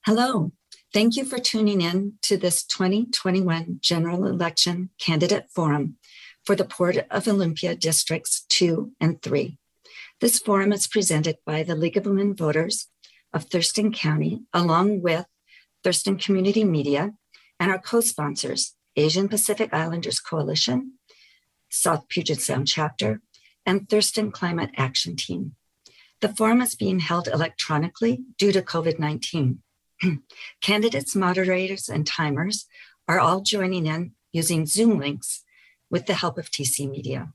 Hello, thank you for tuning in to this 2021 General Election Candidate Forum for the Port of Olympia Districts 2 and 3. This forum is presented by the League of Women Voters of Thurston County, along with Thurston Community Media and our co-sponsors, Asian Pacific Islanders Coalition, South Puget Sound Chapter, and Thurston Climate Action Team. The forum is being held electronically due to COVID-19. Candidates, moderators, and timers are all joining in using Zoom links with the help of TC Media.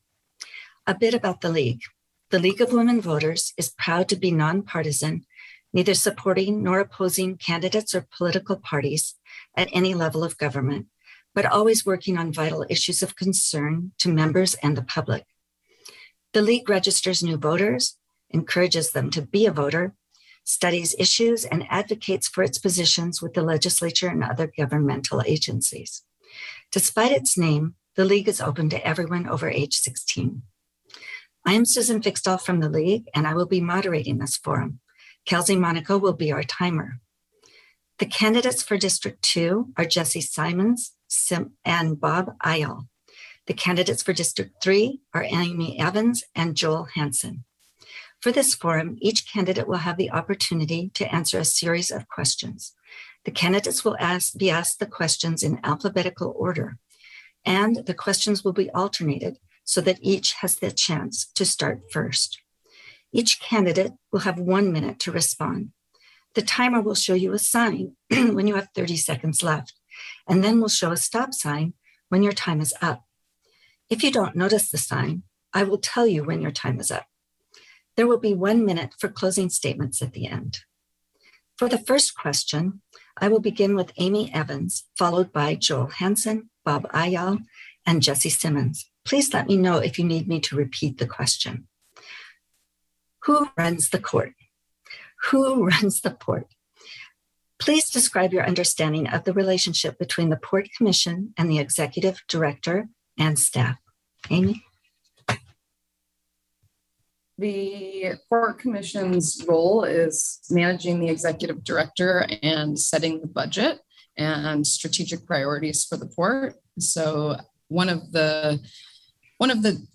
A bit about the League. The League of Women Voters is proud to be nonpartisan, neither supporting nor opposing candidates or political parties at any level of government, but always working on vital issues of concern to members and the public. The League registers new voters, encourages them to be a voter, studies issues, and advocates for its positions with the legislature and other governmental agencies. Despite its name, the League is open to everyone over age 16. I am Susan Fixdahl from the League, and I will be moderating this forum. Kelsey Monaco will be our timer. The candidates for District 2 are Jessie Simmons and Bob Iyall. The candidates for District 3 are Amy Evans and Joel Hansen. For this forum, each candidate will have the opportunity to answer a series of questions. The candidates will be asked the questions in alphabetical order, and the questions will be alternated so that each has the chance to start first. Each candidate will have 1 minute to respond. The timer will show you a sign when you have 30 seconds left, and then will show a stop sign when your time is up. If you don't notice the sign, I will tell you when your time is up. There will be 1 minute for closing statements at the end. For the first question, I will begin with Amy Evans, followed by Joel Hansen, Bob Iyall, and Jessie Simmons. Please let me know if you need me to repeat the question. Who runs the court? Who runs the port? Please describe your understanding of the relationship between the Port Commission and the Executive Director and staff. Amy? The Port Commission's role is managing the executive director and setting the budget and strategic priorities for the port. So one of the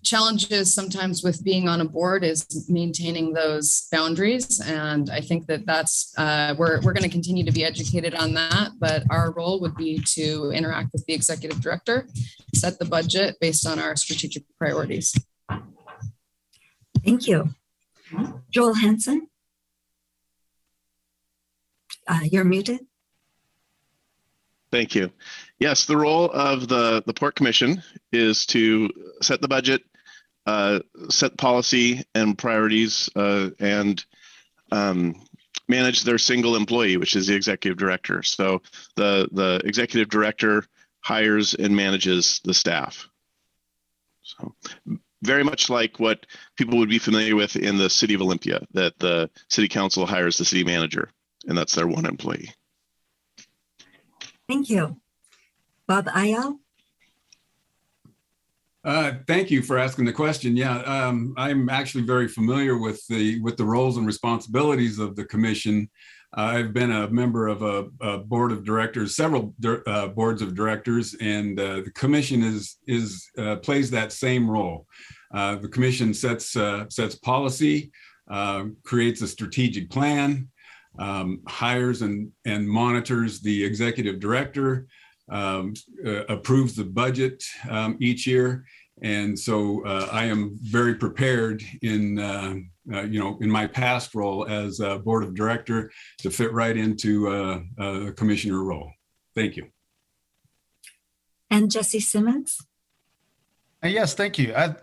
challenges sometimes with being on a board is maintaining those boundaries. And I think that's we're going to continue to be educated on that. But our role would be to interact with the executive director, set the budget based on our strategic priorities. Thank you. Joel Hansen, you're muted. Thank you. Yes, the role of the Port Commission is to set the budget, set policy and priorities, and manage their single employee, which is the executive director. So the executive director hires and manages the staff. So very much like what people would be familiar with in the city of Olympia, that the city council hires the city manager, and that's their one employee. Thank you. Bob Iyall? Thank you for asking the question. Yeah, I'm actually very familiar with the roles and responsibilities of the commission. I've been a member of a board of directors, several boards of directors, and the commission plays that same role. The commission sets policy, creates a strategic plan, hires and monitors the executive director, approves the budget each year, and so I am very prepared in my past role as a board of director to fit right into a commissioner role. Thank you. And Jessie Simmons? Yes, thank you. I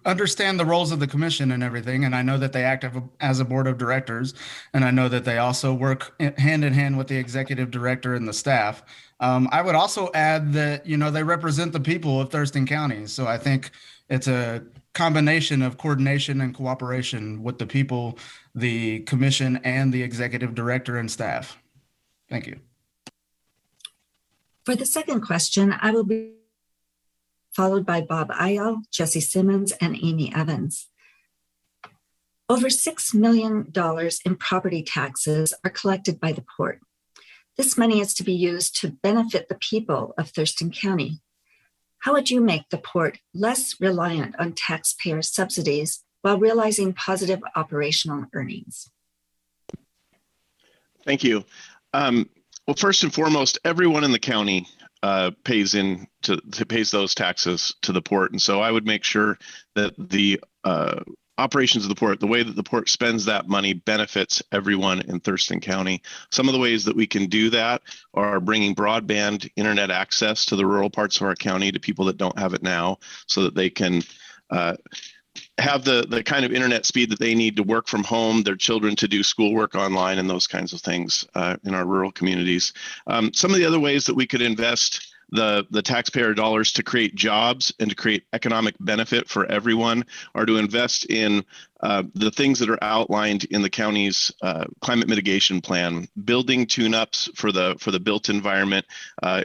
understand the roles of the commission and everything, and I know that they act as a board of directors, and I know that they also work hand in hand with the executive director and the staff. I would also add that, they represent the people of Thurston County. So I think it's a combination of coordination and cooperation with the people, the commission, and the executive director and staff. Thank you. For the second question, I will be followed by Bob Iyall, Jessie Simmons, and Amy Evans. Over $6 million in property taxes are collected by the port. This money is to be used to benefit the people of Thurston County. How would you make the port less reliant on taxpayer subsidies while realizing positive operational earnings? Thank you. Well, first and foremost, everyone in the county pays those taxes to the port, and so I would make sure that the operations of the port, the way that the port spends that money, benefits everyone in Thurston County. Some of the ways that we can do that are bringing broadband internet access to the rural parts of our county to people that don't have it now, so that they can have the kind of internet speed that they need to work from home, their children to do schoolwork online, and those kinds of things in our rural communities. Some of the other ways that we could invest the taxpayer dollars to create jobs and to create economic benefit for everyone are to invest in the things that are outlined in the county's climate mitigation plan, building tune-ups for the built environment,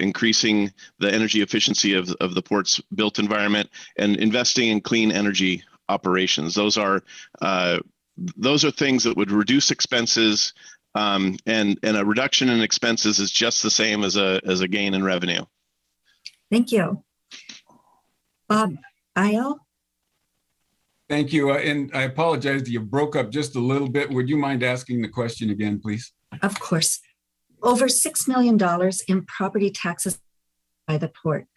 increasing the energy efficiency of the port's built environment, and investing in clean energy operations. Those are things that would reduce expenses, and a reduction in expenses is just the same as a gain in revenue. Thank you. Bob, Iyall? Thank you. And I apologize that you broke up just a little bit. Would you mind asking the question again, please? Of course. Over $6 million in property taxes by the port.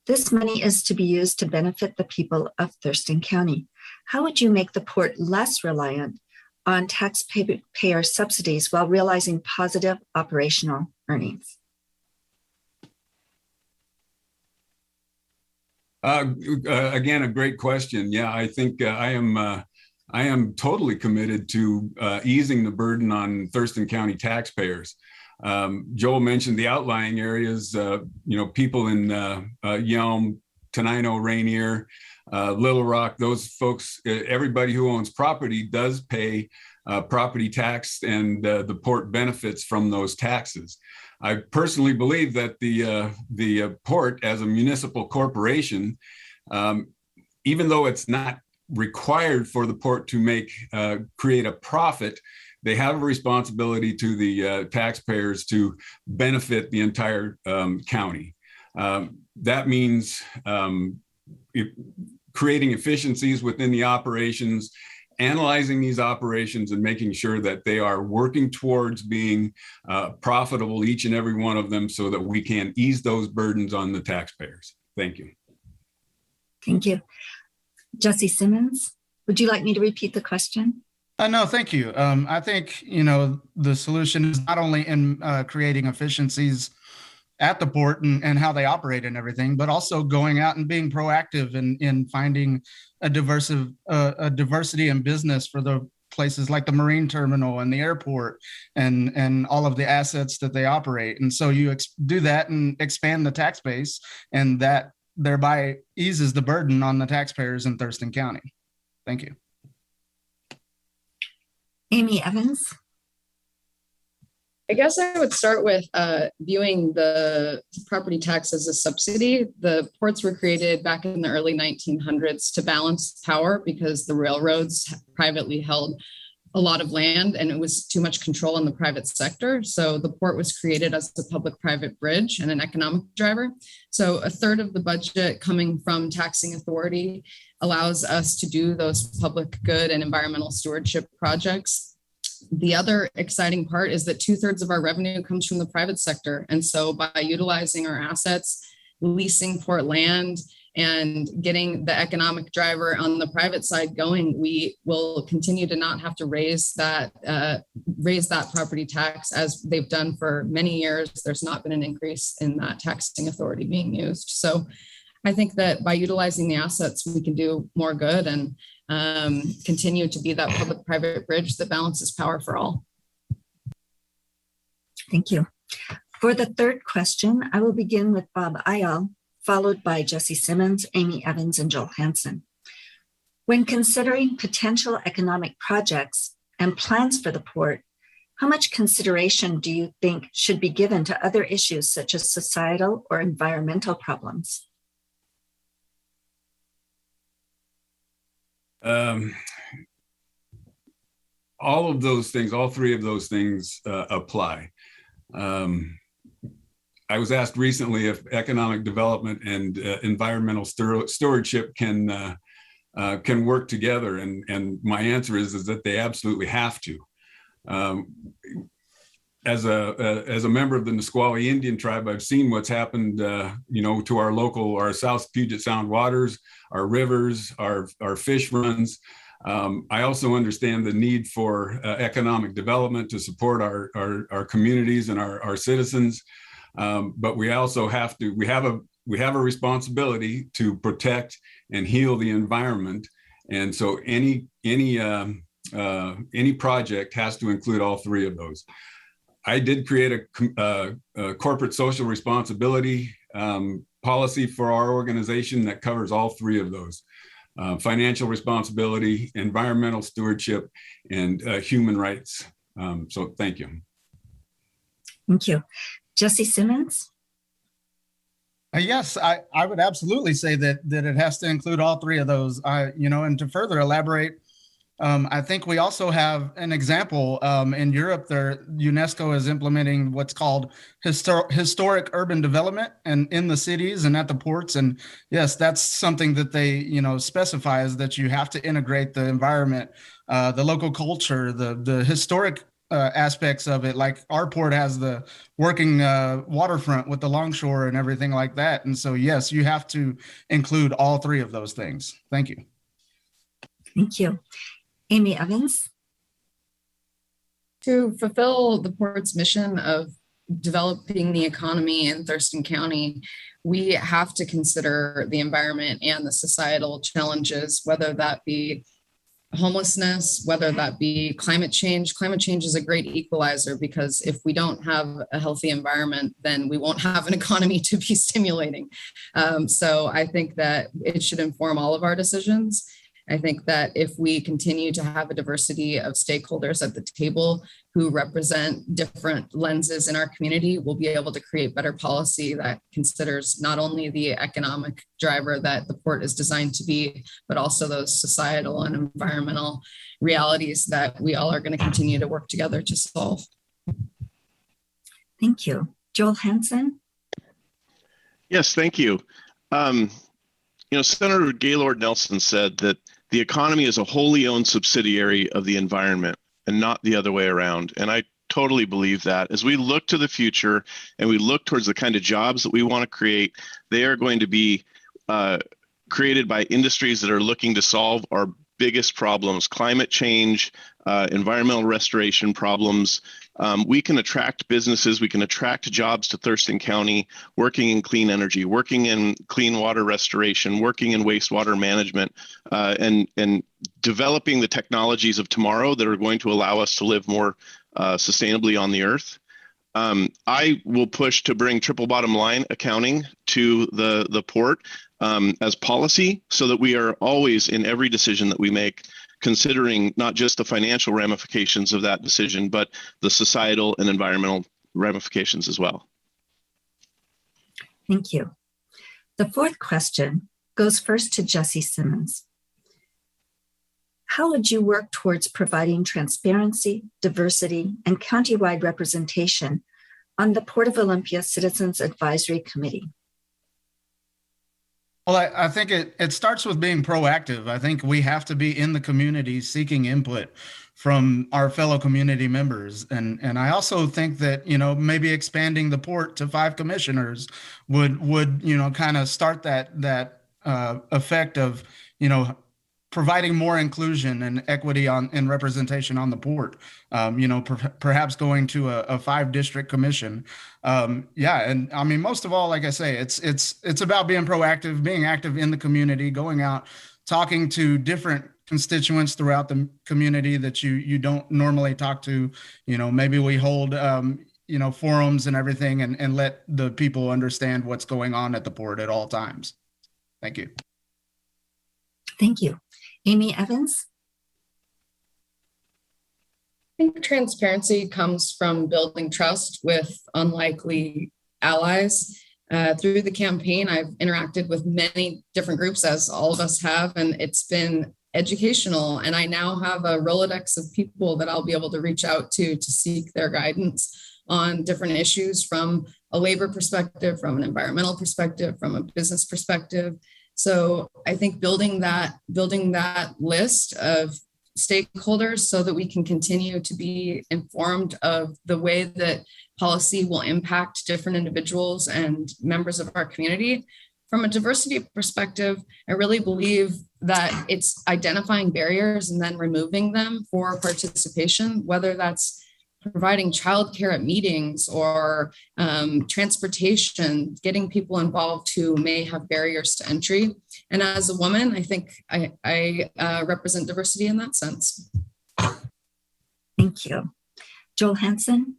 This money is to be used to benefit the people of Thurston County. How would you make the port less reliant on taxpayer subsidies while realizing positive operational earnings? Again, a great question. Yeah, I think I am totally committed to easing the burden on Thurston County taxpayers. Joel mentioned the outlying areas. People in Iyall, Tenino, Rainier, Little Rock. Those folks, everybody who owns property does pay property tax, and the port benefits from those taxes. I personally believe that the port, as a municipal corporation, even though it's not required for the port to create a profit, they have a responsibility to the taxpayers to benefit the entire county. That means creating efficiencies within the operations, analyzing these operations, and making sure that they are working towards being profitable, each and every one of them, so that we can ease those burdens on the taxpayers. Thank you. Thank you. Jessie Simmons, would you like me to repeat the question? No, thank you. I think, the solution is not only in creating efficiencies at the port and how they operate and everything, but also going out and being proactive in finding a diversity in business for the places like the marine terminal and the airport and all of the assets that they operate. And so you do that and expand the tax base, and that thereby eases the burden on the taxpayers in Thurston County. Thank you. Amy Evans. I guess I would start with viewing the property tax as a subsidy. The ports were created back in the early 1900s to balance power because the railroads privately held a lot of land and it was too much control in the private sector. So the port was created as a public-private bridge and an economic driver. So a third of the budget coming from taxing authority allows us to do those public good and environmental stewardship projects. The other exciting part is that 2/3 of our revenue comes from the private sector. And so by utilizing our assets, leasing port land, and getting the economic driver on the private side going, we will continue to not have to raise that property tax as they've done for many years. There's not been an increase in that taxing authority being used. So I think that by utilizing the assets, we can do more good and continue to be that public-private bridge that balances power for all. Thank you. For the third question, I will begin with Bob Iyall, followed by Jessie Simmons, Amy Evans, and Joel Hansen. When considering potential economic projects and plans for the port, how much consideration do you think should be given to other issues such as societal or environmental problems? all of those things, all three of those things apply. I was asked recently if economic development and environmental stewardship can work together, and my answer is that they absolutely have to. As a member of the Nisqually Indian tribe, I've seen what's happened, to our South Puget Sound waters, our rivers, our fish runs. I also understand the need for economic development to support our communities and our citizens. But we also we have a responsibility to protect and heal the environment. And so any project has to include all three of those. I did create a corporate social responsibility policy for our organization that covers all three of those: financial responsibility, environmental stewardship, and human rights. So thank you. Thank you. Jessie Simmons? Yes, I would absolutely say that it has to include all three of those. And to further elaborate, I think we also have an example in Europe. UNESCO is implementing what's called historic urban development, and in the cities and at the ports. And yes, that's something that they specify, is that you have to integrate the environment, the local culture, the historic aspects of it. Like our port has the working waterfront with the longshore and everything like that. And so yes, you have to include all three of those things. Thank you. Thank you. Amy Evans? To fulfill the port's mission of developing the economy in Thurston County, we have to consider the environment and the societal challenges, whether that be homelessness, whether that be climate change. Climate change is a great equalizer, because if we don't have a healthy environment, then we won't have an economy to be stimulating. So I think that it should inform all of our decisions. I think that if we continue to have a diversity of stakeholders at the table who represent different lenses in our community, we'll be able to create better policy that considers not only the economic driver that the port is designed to be, but also those societal and environmental realities that we all are going to continue to work together to solve. Thank you. Joel Hansen? Yes, thank you. Senator Gaylord Nelson said that the economy is a wholly owned subsidiary of the environment and not the other way around. And I totally believe that. As we look to the future and we look towards the kind of jobs that we want to create, they are going to be created by industries that are looking to solve our biggest problems: climate change, environmental restoration problems. We can attract businesses, we can attract jobs to Thurston County working in clean energy, working in clean water restoration, working in wastewater management, and developing the technologies of tomorrow that are going to allow us to live more sustainably on the earth. I will push to bring triple bottom line accounting to the port as policy, so that we are always, in every decision that we make, considering not just the financial ramifications of that decision, but the societal and environmental ramifications as well. Thank you. The fourth question goes first to Jessie Simmons. How would you work towards providing transparency, diversity, and countywide representation on the Port of Olympia Citizens Advisory Committee? Well, I think it starts with being proactive. I think we have to be in the community seeking input from our fellow community members. And I also think that, maybe expanding the port to 5 commissioners would kind of start that effect of, providing more inclusion and equity and representation on the port, perhaps going to a 5-district commission. And I mean, most of all, like I say, it's about being proactive, being active in the community, going out, talking to different constituents throughout the community that you don't normally talk to. Maybe we hold, forums and everything, and let the people understand what's going on at the port at all times. Thank you. Thank you. Amy Evans? I think transparency comes from building trust with unlikely allies. Through the campaign, I've interacted with many different groups, as all of us have, and it's been educational. And I now have a Rolodex of people that I'll be able to reach out to seek their guidance on different issues from a labor perspective, from an environmental perspective, from a business perspective. So I think building that list of stakeholders so that we can continue to be informed of the way that policy will impact different individuals and members of our community. From a diversity perspective, I really believe that it's identifying barriers and then removing them for participation, whether that's providing childcare at meetings or transportation, getting people involved who may have barriers to entry. And as a woman, I think I represent diversity in that sense. Thank you. Joel Hansen?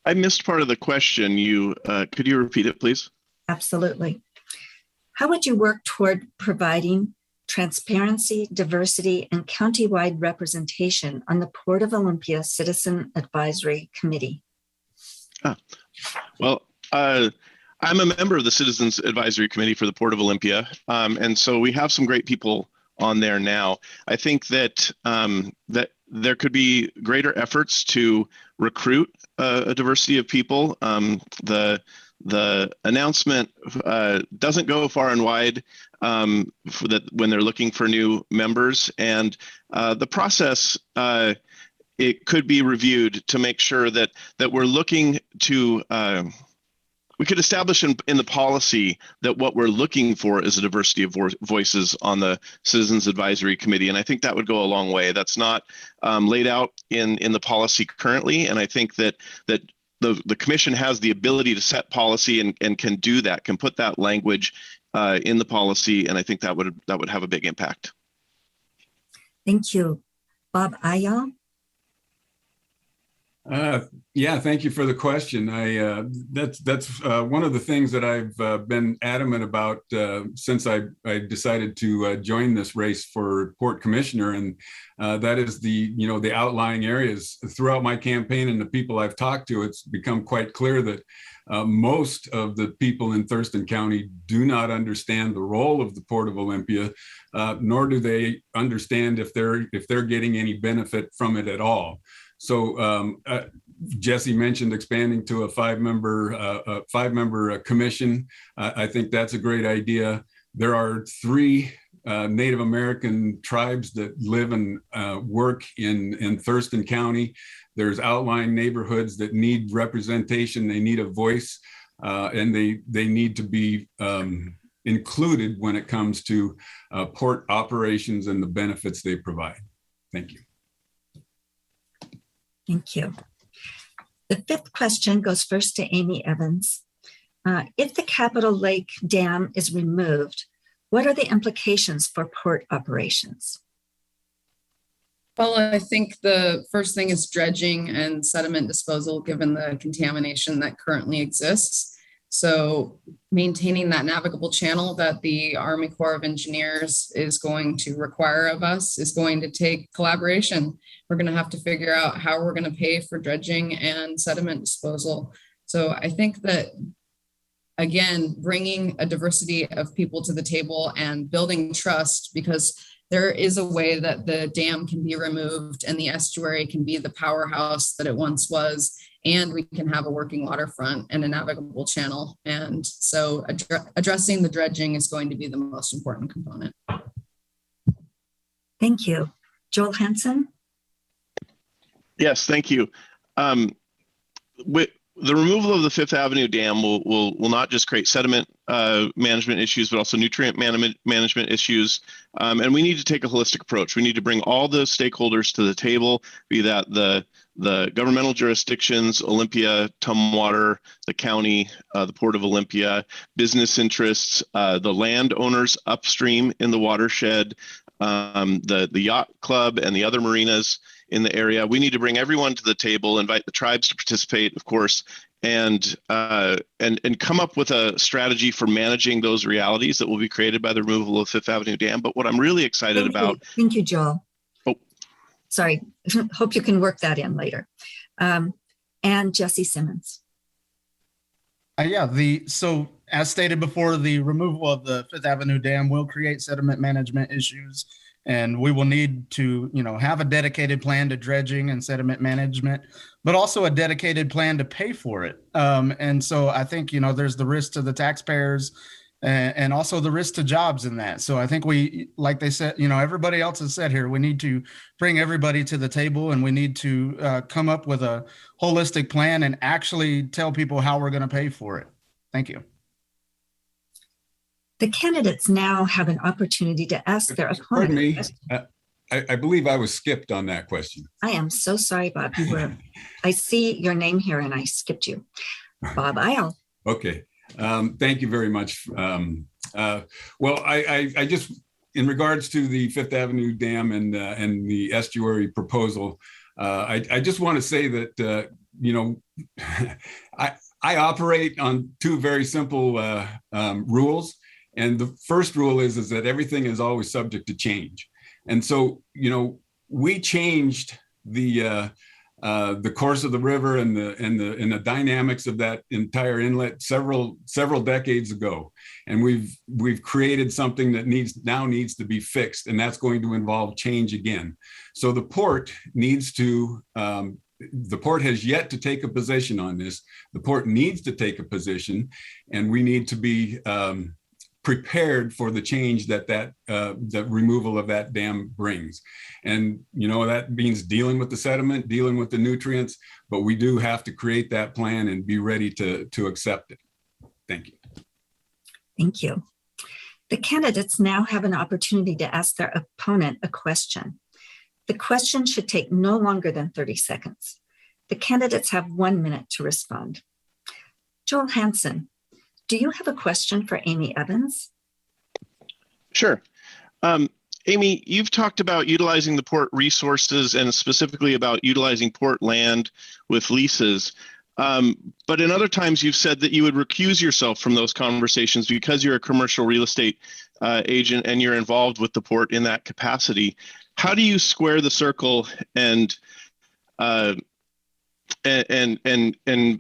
I missed part of the question. Could you repeat it, please? Absolutely. How would you work toward providing transparency, diversity, and countywide representation on the Port of Olympia Citizen Advisory Committee? Well, I'm a member of the Citizens Advisory Committee for the Port of Olympia, and so we have some great people on there now. I think that that there could be greater efforts to recruit a diversity of people. The announcement doesn't go far and wide when they're looking for new members, and the process it could be reviewed to make sure that we're looking to. We could establish in the policy that what we're looking for is a diversity of voices on the Citizens Advisory Committee, and I think that would go a long way. That's not laid out in the policy currently, and I think that the commission has the ability to set policy and can do that, can put that language in the policy, and I think that would have a big impact. Thank you. Bob Iyall? Yeah, thank you for the question. That's one of the things that I've been adamant about since I decided to join this race for Port Commissioner, and that is the outlying areas. Throughout my campaign and the people I've talked to, it's become quite clear that most of the people in Thurston County do not understand the role of the Port of Olympia, nor do they understand if they're getting any benefit from it at all. So Jessie mentioned expanding to a five-member commission. I think that's a great idea. There are 3 Native American tribes that live and work in Thurston County. There's outlying neighborhoods that need representation. They need a voice, and they need to be included when it comes to port operations and the benefits they provide. Thank you. Thank you. The 5th question goes first to Amy Evans. If the Capitol Lake Dam is removed, what are the implications for port operations? Well, I think the first thing is dredging and sediment disposal, given the contamination that currently exists. So maintaining that navigable channel that the Army Corps of Engineers is going to require of us is going to take collaboration. We're going to have to figure out how we're going to pay for dredging and sediment disposal. So I think that, again, bringing a diversity of people to the table and building trust, because there is a way that the dam can be removed and the estuary can be the powerhouse that it once was, and we can have a working waterfront and a navigable channel. And so addressing the dredging is going to be the most important component. Thank you. Joel Hansen? Yes, thank you. With the removal of the Fifth Avenue Dam will not just create sediment management issues, but also nutrient management issues. And we need to take a holistic approach. We need to bring all the stakeholders to the table, be that the governmental jurisdictions, Olympia, Tumwater, the county, the Port of Olympia, business interests, the landowners upstream in the watershed, the yacht club and the other marinas in the area. We need to bring everyone to the table, invite the tribes to participate, of course, and come up with a strategy for managing those realities that will be created by the removal of Fifth Avenue Dam. But what I'm really excited about— Thank you, Joel. Oh, sorry. Hope you can work that in later. And Jessie Simmons. Yeah. So as stated before, the removal of the Fifth Avenue Dam will create sediment management issues, and we will need to, have a dedicated plan to dredging and sediment management, but also a dedicated plan to pay for it. And so I think, there's the risk to the taxpayers and also the risk to jobs in that. So I think we, like they said, everybody else has said here, we need to bring everybody to the table, and we need to come up with a holistic plan and actually tell people how we're going to pay for it. Thank you. The candidates now have an opportunity to ask their opponent. Pardon me. I believe I was skipped on that question. I am so sorry, Bob. I see your name here and I skipped you. Bob Iyall. Okay. Thank you very much. Well, I just, in regards to the Fifth Avenue Dam and the estuary proposal, I just want to say that, I operate on two very simple rules. And the first rule is that everything is always subject to change. And so, we changed the course of the river and the dynamics of that entire inlet several decades ago, and we've created something that now needs to be fixed, and that's going to involve change again. So the port needs to. The port has yet to take a position on this. The port needs to take a position, and we need to be prepared for the change that removal of that dam brings. And, that means dealing with the sediment, dealing with the nutrients, but we do have to create that plan and be ready to accept it. Thank you. Thank you. The candidates now have an opportunity to ask their opponent a question. The question should take no longer than 30 seconds. The candidates have 1 minute to respond. Joel Hansen, do you have a question for Amy Evans? Sure. Amy, you've talked about utilizing the port resources and specifically about utilizing port land with leases. But in other times, you've said that you would recuse yourself from those conversations because you're a commercial real estate agent and you're involved with the port in that capacity. How do you square the circle and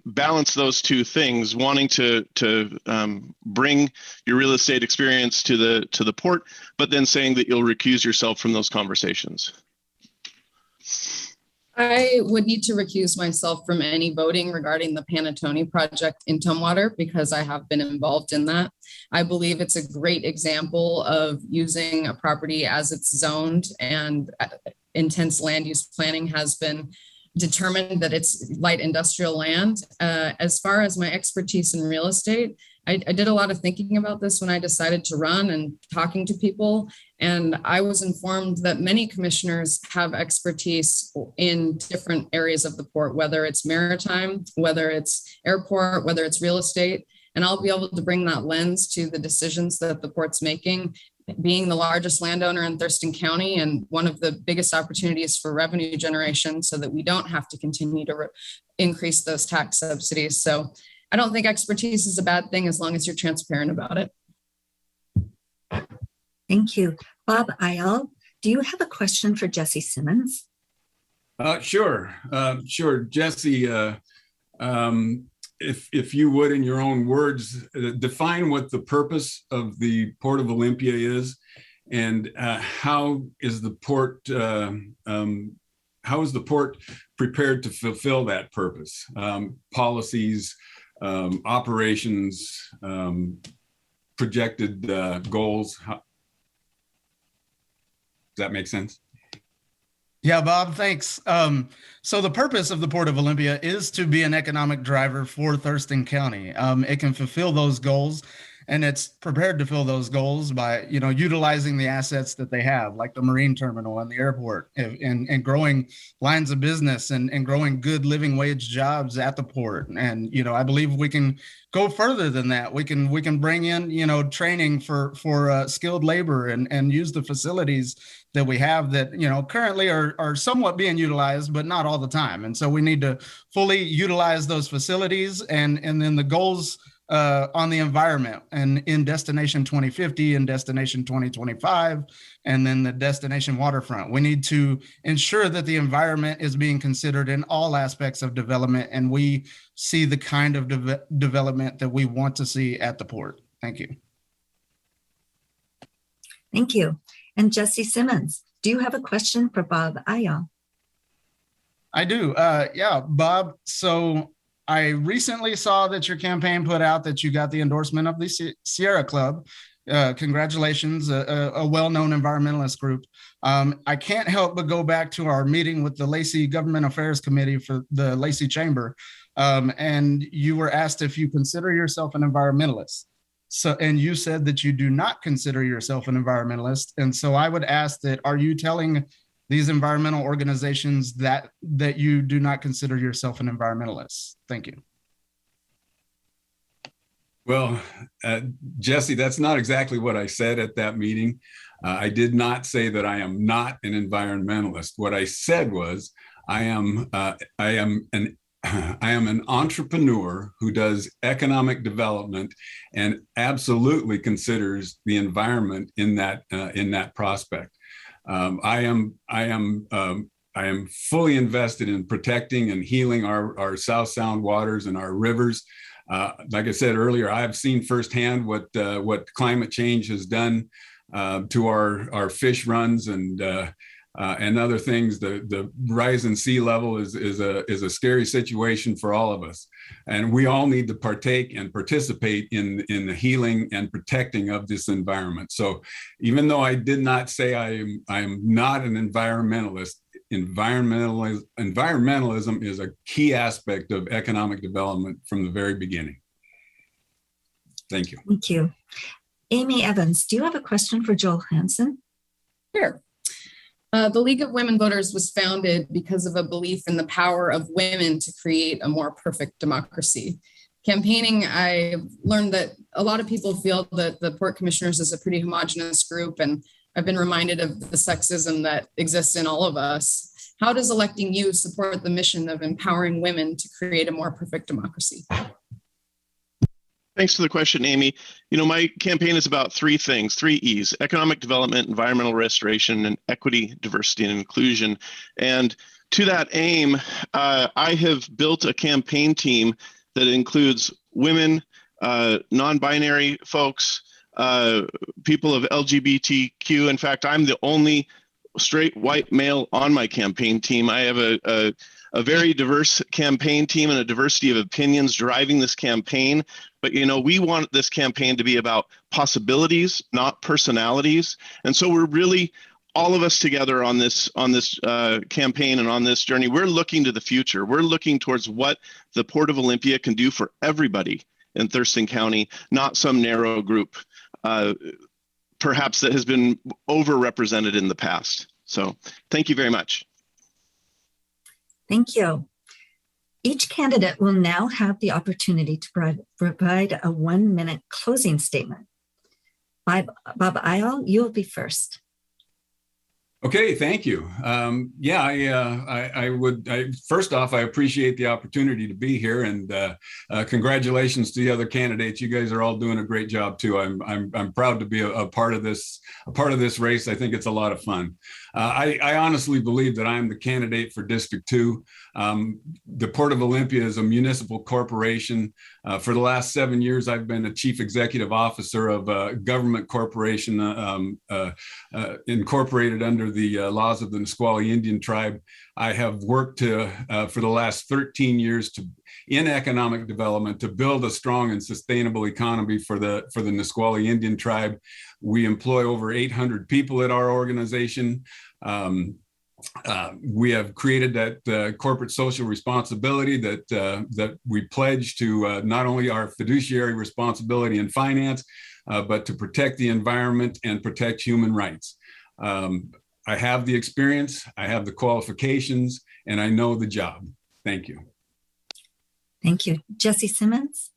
balance those two things, wanting to bring your real estate experience to the port, but then saying that you'll recuse yourself from those conversations? I would need to recuse myself from any voting regarding the Panatone project in Tumwater because I have been involved in that. I believe it's a great example of using a property as it's zoned, and intense land use planning has been determined that it's light industrial land. As far as my expertise in real estate, I did a lot of thinking about this when I decided to run and talking to people. And I was informed that many commissioners have expertise in different areas of the port, whether it's maritime, whether it's airport, whether it's real estate. And I'll be able to bring that lens to the decisions that the port's making, being the largest landowner in Thurston County and one of the biggest opportunities for revenue generation so that we don't have to continue to increase those tax subsidies. So I don't think expertise is a bad thing as long as you're transparent about it. Thank you. Bob Iyall, do you have a question for Jessie Simmons? Sure. Jessie, if you would, in your own words, define what the purpose of the Port of Olympia is, and how is the port prepared to fulfill that purpose? Policies, operations, projected goals. Does that make sense? Yeah, Bob, thanks. So the purpose of the Port of Olympia is to be an economic driver for Thurston County. It can fulfill those goals, and it's prepared to fill those goals by, utilizing the assets that they have, like the marine terminal and the airport, and growing lines of business and growing good living wage jobs at the port. And, I believe we can go further than that. We can bring in, training for skilled labor and use the facilities that we have that, currently are somewhat being utilized, but not all the time. And so we need to fully utilize those facilities, and then the goals on the environment and in Destination 2050 and Destination 2025, and then the Destination Waterfront. We need to ensure that the environment is being considered in all aspects of development, and we see the kind of development that we want to see at the port. Thank you. Thank you. And Jessie Simmons, do you have a question for Bob Iyall? I do. Yeah, Bob. So I recently saw that your campaign put out that you got the endorsement of the Sierra Club. Congratulations, a well-known environmentalist group. I can't help but go back to our meeting with the Lacey Government Affairs Committee for the Lacey Chamber. And you were asked if you consider yourself an environmentalist. So, and you said that you do not consider yourself an environmentalist. And so I would ask that, are you telling these environmental organizations that you do not consider yourself an environmentalist? Thank you. Well, Jessie, that's not exactly what I said at that meeting. I did not say that I am not an environmentalist. What I said was I am an entrepreneur who does economic development and absolutely considers the environment in that prospect. I am fully invested in protecting and healing our South Sound waters and our rivers. Like I said earlier, I've seen firsthand what climate change has done to our fish runs and other things. The rise in sea level is a scary situation for all of us, and we all need to partake and participate in the healing and protecting of this environment. So, even though I did not say I am not an environmentalist, environmentalism is a key aspect of economic development from the very beginning. Thank you. Thank you. Amy Evans, do you have a question for Joel Hansen? Sure. The League of Women Voters was founded because of a belief in the power of women to create a more perfect democracy. Campaigning, I learned that a lot of people feel that the Port Commissioners is a pretty homogenous group, and I've been reminded of the sexism that exists in all of us. How does electing you support the mission of empowering women to create a more perfect democracy? Thanks for the question, Amy. You know, my campaign is about three things, 3 E's: economic development, environmental restoration, and equity, diversity, and inclusion. And to that aim, I have built a campaign team that includes women, non-binary folks, people of LGBTQ. In fact, I'm the only straight white male on my campaign team. I have a very diverse campaign team and a diversity of opinions driving this campaign. But, you know, we want this campaign to be about possibilities, not personalities. And so we're really, all of us together on this campaign and on this journey, we're looking to the future. We're looking towards what the Port of Olympia can do for everybody in Thurston County, not some narrow group, perhaps that has been overrepresented in the past. So thank you very much. Thank you. Each candidate will now have the opportunity to provide a 1-minute closing statement. Bob Iyall, you will be first. Okay, thank you. First off, I appreciate the opportunity to be here, and congratulations to the other candidates. You guys are all doing a great job too. I'm proud to be a part of this race. I think it's a lot of fun. I honestly believe that I'm the candidate for District 2. The Port of Olympia is a municipal corporation. For the last 7 years, I've been a chief executive officer of a government corporation incorporated under the laws of the Nisqually Indian tribe. I have worked for the last 13 years in economic development to build a strong and sustainable economy for the Nisqually Indian tribe. We employ over 800 people at our organization. We have created that corporate social responsibility that we pledge to not only our fiduciary responsibility in finance, but to protect the environment and protect human rights. I have the experience, I have the qualifications, and I know the job. Thank you. Thank you. Jessie Simmons?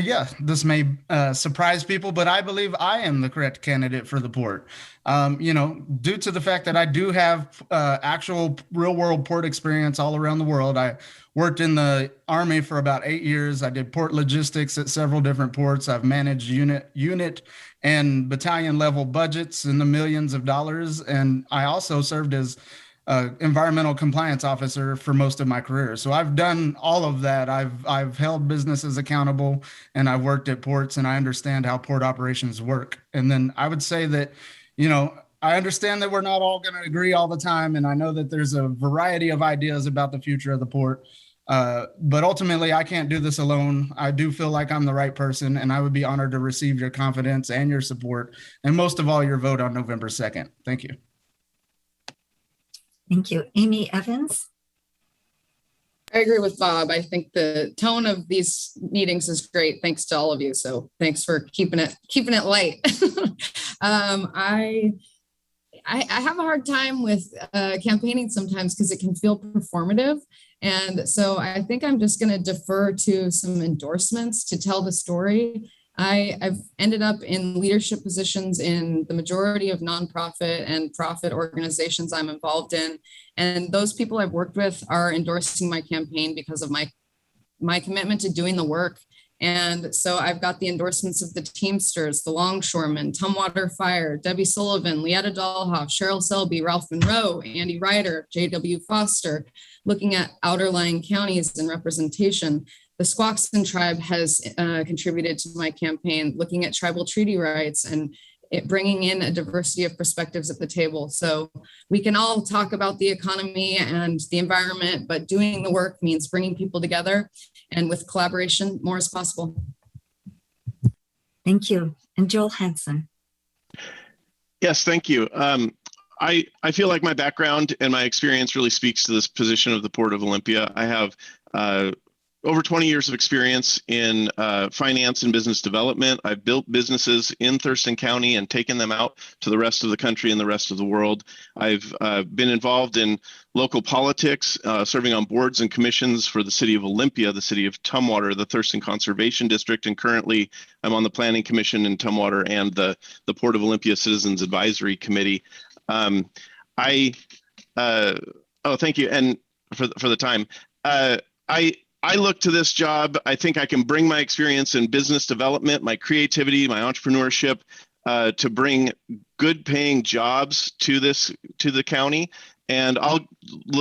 Yeah, this may surprise people, but I believe I am the correct candidate for the port. Due to the fact that I do have actual real world port experience all around the world. I worked in the Army for about 8 years. I did port logistics at several different ports. I've managed unit and battalion level budgets in the millions of dollars. And I also served as environmental compliance officer for most of my career. So I've done all of that. I've held businesses accountable, and I've worked at ports, and I understand how port operations work. And then I would say that, I understand that we're not all going to agree all the time, and I know that there's a variety of ideas about the future of the port. But ultimately, I can't do this alone. I do feel like I'm the right person, and I would be honored to receive your confidence and your support, and most of all, your vote on November 2nd. Thank you. Thank you. Amy Evans? I agree with Bob. I think the tone of these meetings is great. Thanks to all of you. So thanks for keeping it light. I have a hard time with campaigning sometimes because it can feel performative. And so I think I'm just going to defer to some endorsements to tell the story. I've ended up in leadership positions in the majority of nonprofit and profit organizations I'm involved in. And those people I've worked with are endorsing my campaign because of my commitment to doing the work. And so I've got the endorsements of the Teamsters, the Longshoremen, Tumwater Fire, Debbie Sullivan, Leetta Dahlhoff, Cheryl Selby, Ralph Monroe, Andy Ryder, J.W. Foster, looking at outerlying counties and representation. The Squaxin tribe has contributed to my campaign, looking at tribal treaty rights and bringing in a diversity of perspectives at the table. So we can all talk about the economy and the environment, but doing the work means bringing people together, and with collaboration, more is possible. Thank you. And Joel Hansen. Yes, thank you. I feel like my background and my experience really speaks to this position of the Port of Olympia. I have over 20 years of experience in finance and business development. I've built businesses in Thurston County and taken them out to the rest of the country and the rest of the world. I've been involved in local politics, serving on boards and commissions for the city of Olympia, the city of Tumwater, the Thurston Conservation District, and currently I'm on the Planning Commission in Tumwater and the Port of Olympia Citizens Advisory Committee. Thank you, and for the time. I look to this job. I think I can bring my experience in business development, my creativity, my entrepreneurship to bring good paying jobs to the county. And I'll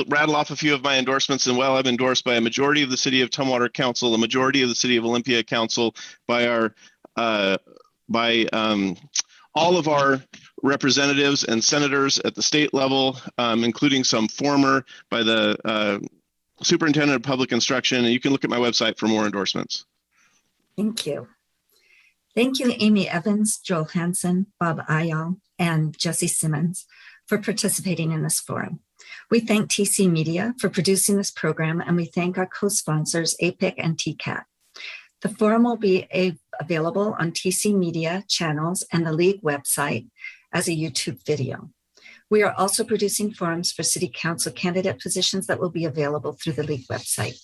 rattle off a few of my endorsements. And I'm endorsed by a majority of the City of Tumwater Council, a majority of the City of Olympia Council, by all of our representatives and senators at the state level, including some former, by the Superintendent of Public Instruction, and you can look at my website for more endorsements. Thank you. Thank you, Amy Evans, Joel Hansen, Bob Iyall, and Jessie Simmons for participating in this forum. We thank TC Media for producing this program, and we thank our co-sponsors, APIC and TCAT. The forum will be available on TC Media channels and the League website as a YouTube video. We are also producing forums for City Council candidate positions that will be available through the League website.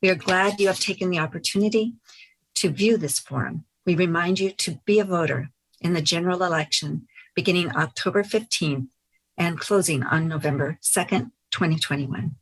We are glad you have taken the opportunity to view this forum. We remind you to be a voter in the general election beginning October 15th and closing on November 2nd, 2021.